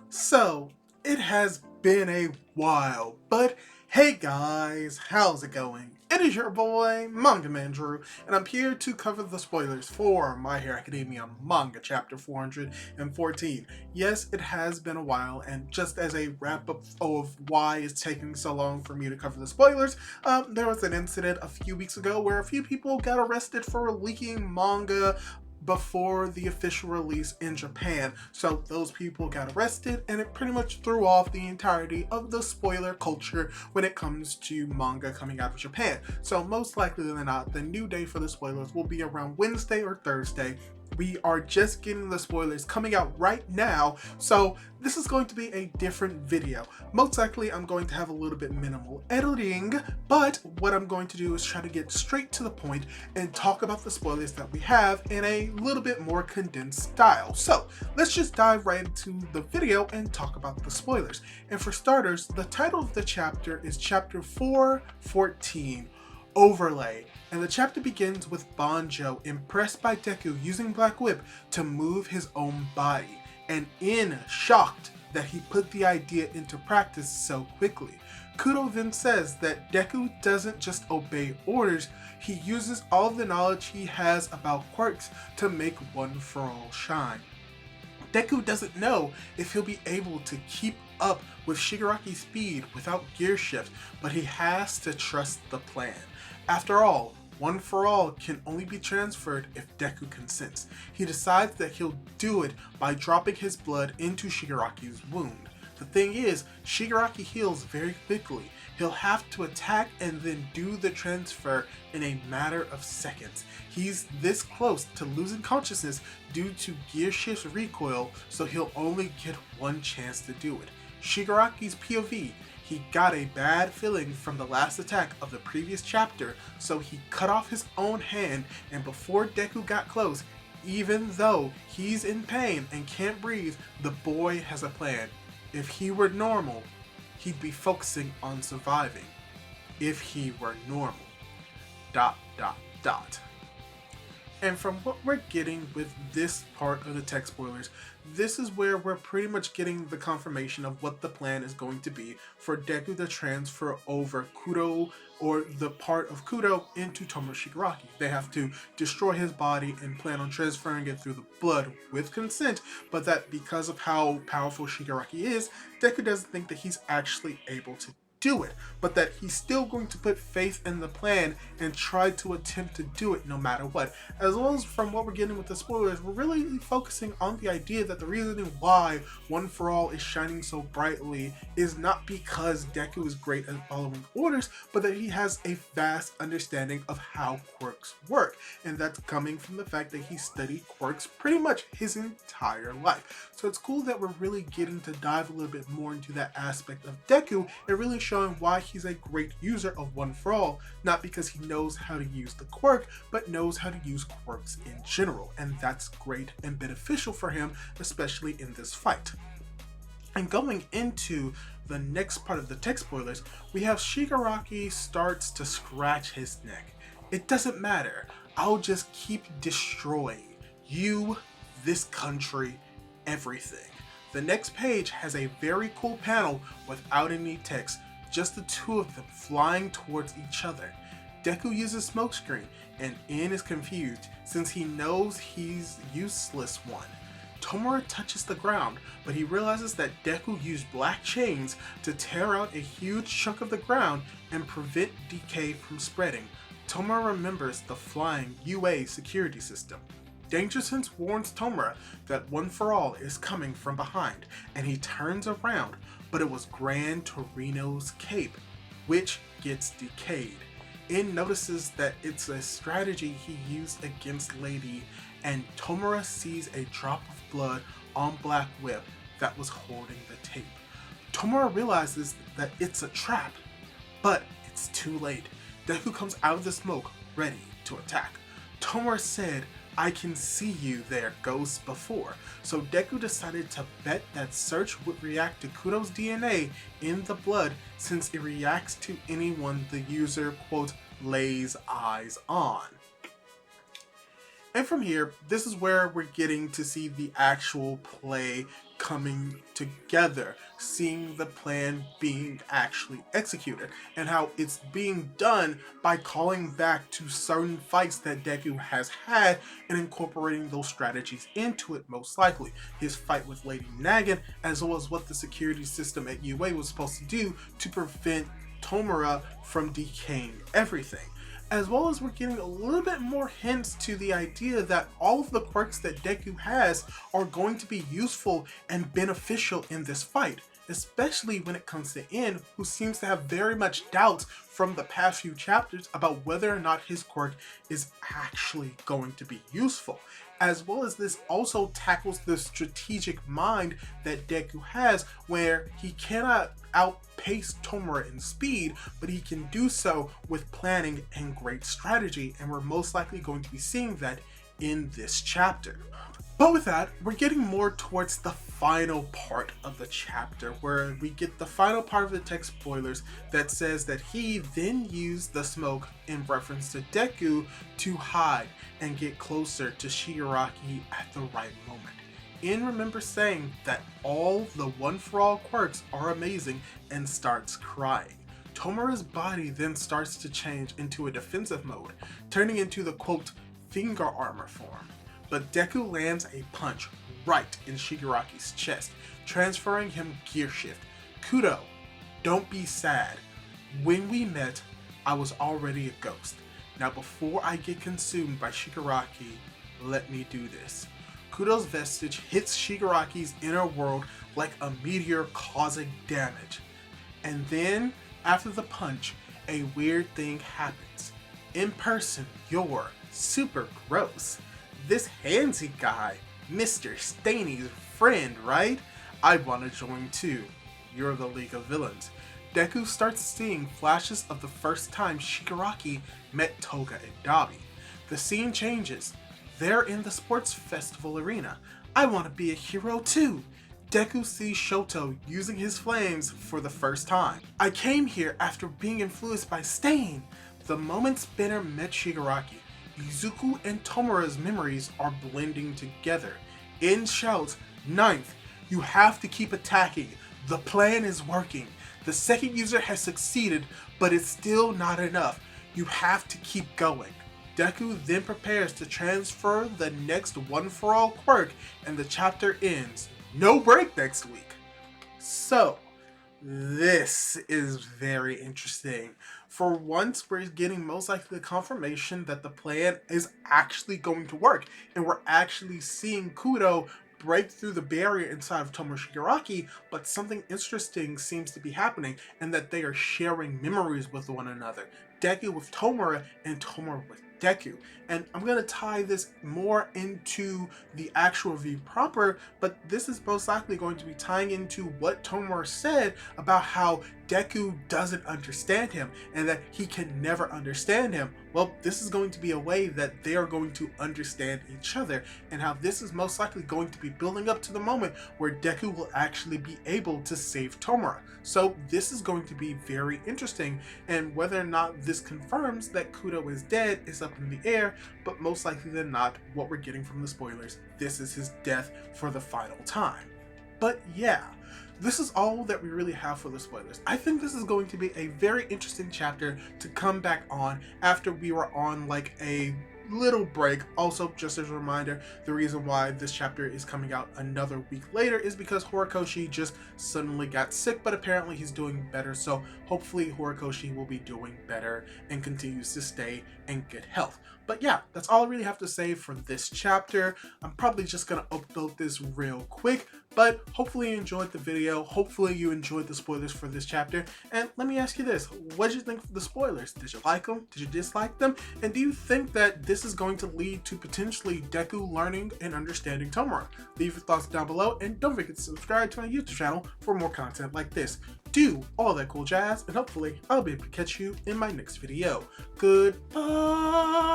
So, it has been a while, but hey guys, how's it going? It is your boy, Manga Man Drew, and I'm here to cover the spoilers for My Hero Academia Manga Chapter 414. Yes, it has been a while, and just as a wrap up of why it's taking so long for me to cover the spoilers, there was an incident a few weeks ago where a few people got arrested for leaking manga before the official release in Japan. So those people got arrested, and it pretty much threw off the entirety of the spoiler culture when it comes to manga coming out of Japan. So most likely than not, the new day for the spoilers will be around Wednesday or Thursday. We are just getting the spoilers coming out right now, so this is going to be a different video. Most likely I'm going to have a little bit minimal editing, but what I'm going to do is try to get straight to the point and talk about the spoilers that we have in a little bit more condensed style. So let's just dive right into the video and talk about the spoilers. And for starters, the title of the chapter is Chapter 414, Overlay. And the chapter begins with Banjo impressed by Deku using Black Whip to move his own body, and In shocked that he put the idea into practice so quickly. Kudo then says that Deku doesn't just obey orders, he uses all the knowledge he has about quirks to make One for All shine. Deku doesn't know if he'll be able to keep up with Shigaraki's speed without gear shift, but he has to trust the plan. After all, One for All can only be transferred if Deku consents. He decides that he'll do it by dropping his blood into Shigaraki's wound. The thing is, Shigaraki heals very quickly. He'll have to attack and then do the transfer in a matter of seconds. He's this close to losing consciousness due to Gear Shift's recoil, so he'll only get one chance to do it. Shigaraki's POV: he got a bad feeling from the last attack of the previous chapter, so he cut off his own hand, and before Deku got close, even though he's in pain and can't breathe, the boy has a plan. If he were normal, he'd be focusing on surviving. If he were normal. ... And from what we're getting with this part of the text spoilers, this is where we're pretty much getting the confirmation of what the plan is going to be for Deku to transfer over Kudo, or the part of Kudo, into Tomura Shigaraki. They have to destroy his body and plan on transferring it through the blood with consent, but that because of how powerful Shigaraki is, Deku doesn't think that he's actually able to do it, but that he's still going to put faith in the plan and try to attempt to do it no matter what. As well as from what we're getting with the spoilers, we're really focusing on the idea that the reasoning why One for All is shining so brightly is not because Deku is great at following orders, but that he has a vast understanding of how quirks work, and that's coming from the fact that he studied quirks pretty much his entire life. So it's cool that we're really getting to dive a little bit more into that aspect of Deku and really showing why he's a great user of One for All, not because he knows how to use the quirk, but knows how to use quirks in general, and that's great and beneficial for him, especially in this fight. And going into the next part of the text spoilers, we have Shigaraki starts to scratch his neck. It doesn't matter, I'll just keep destroying you, this country, everything. The next page has a very cool panel without any text, just the two of them flying towards each other. Deku uses smokescreen, and In is confused since he knows he's useless one. Tomura touches the ground, but he realizes that Deku used black chains to tear out a huge chunk of the ground and prevent decay from spreading. Tomura remembers the flying UA security system. Danger Sense warns Tomura that One for All is coming from behind, and he turns around, but it was Gran Torino's cape, which gets decayed. In notices that it's a strategy he used against Lady, and Tomura sees a drop of blood on Black Whip that was holding the tape. Tomura realizes that it's a trap, but it's too late. Deku comes out of the smoke, ready to attack. Tomura said, "I can see you there, Ghost," before, so Deku decided to bet that Search would react to Kudo's DNA in the blood since it reacts to anyone the user, quote, lays eyes on. And from here, this is where we're getting to see the actual play coming together, seeing the plan being actually executed, and how it's being done by calling back to certain fights that Deku has had and incorporating those strategies into it, most likely. His fight with Lady Nagin, as well as what the security system at UA was supposed to do to prevent Tomura from decaying everything. As well as we're getting a little bit more hints to the idea that all of the quirks that Deku has are going to be useful and beneficial in this fight, especially when it comes to In, who seems to have very much doubts from the past few chapters about whether or not his quirk is actually going to be useful. As well as this also tackles the strategic mind that Deku has, where he cannot outpace Tomura in speed, but he can do so with planning and great strategy, and we're most likely going to be seeing that in this chapter. But with that, we're getting more towards the final part of the chapter, where we get the final part of the text spoilers that says that he then used the smoke in reference to Deku to hide and get closer to Shigaraki at the right moment. In remembers saying that all the one-for-all quirks are amazing and starts crying. Tomura's body then starts to change into a defensive mode, turning into the quote, finger armor form. But Deku lands a punch right in Shigaraki's chest, transferring him gear shift. Kudo, don't be sad. When we met, I was already a ghost. Now before I get consumed by Shigaraki, let me do this. Kudo's vestige hits Shigaraki's inner world like a meteor causing damage. And then, after the punch, a weird thing happens. In person, you're super gross. This handsy guy, Mr. Staney's friend, right? I want to join too. You're the League of Villains. Deku starts seeing flashes of the first time Shigaraki met Toga and Dabi. The scene changes. They're in the sports festival arena. I want to be a hero too. Deku sees Shoto using his flames for the first time. I came here after being influenced by Stain. The moment Spinner met Shigaraki, Izuku and Tomura's memories are blending together. In shouts, "Ninth, you have to keep attacking. The plan is working. The second user has succeeded, but it's still not enough. You have to keep going." Deku then prepares to transfer the next one-for-all quirk, and the chapter ends. No break next week. So, this is very interesting. For once, we're getting most likely the confirmation that the plan is actually going to work, and we're actually seeing Kudo break through the barrier inside of Tomura Shigaraki, but something interesting seems to be happening, and that they are sharing memories with one another. Deku with Tomura, and Tomura with Deku. And I'm going to tie this more into the actual review proper, but this is most likely going to be tying into what Tomura said about how Deku doesn't understand him and that he can never understand him. Well, this is going to be a way that they are going to understand each other, and how this is most likely going to be building up to the moment where Deku will actually be able to save Tomura. So this is going to be very interesting, and whether or not this confirms that Kudo is dead is up in the air, but most likely than not, what we're getting from the spoilers, this is his death for the final time. But yeah, this is all that we really have for the spoilers. I think this is going to be a very interesting chapter to come back on after we were on like a little break. Also, just as a reminder, the reason why this chapter is coming out another week later is because Horikoshi just suddenly got sick, but apparently he's doing better, so hopefully Horikoshi will be doing better and continues to stay in good health. But yeah, that's all I really have to say for this chapter. I'm probably just gonna upload this real quick, but hopefully you enjoyed the video. Hopefully you enjoyed the spoilers for this chapter. And let me ask you this, what did you think of the spoilers? Did you like them? Did you dislike them? And do you think that this is going to lead to potentially Deku learning and understanding Tomura? Leave your thoughts down below, and don't forget to subscribe to my YouTube channel for more content like this. Do all that cool jazz, and hopefully I'll be able to catch you in my next video. Goodbye!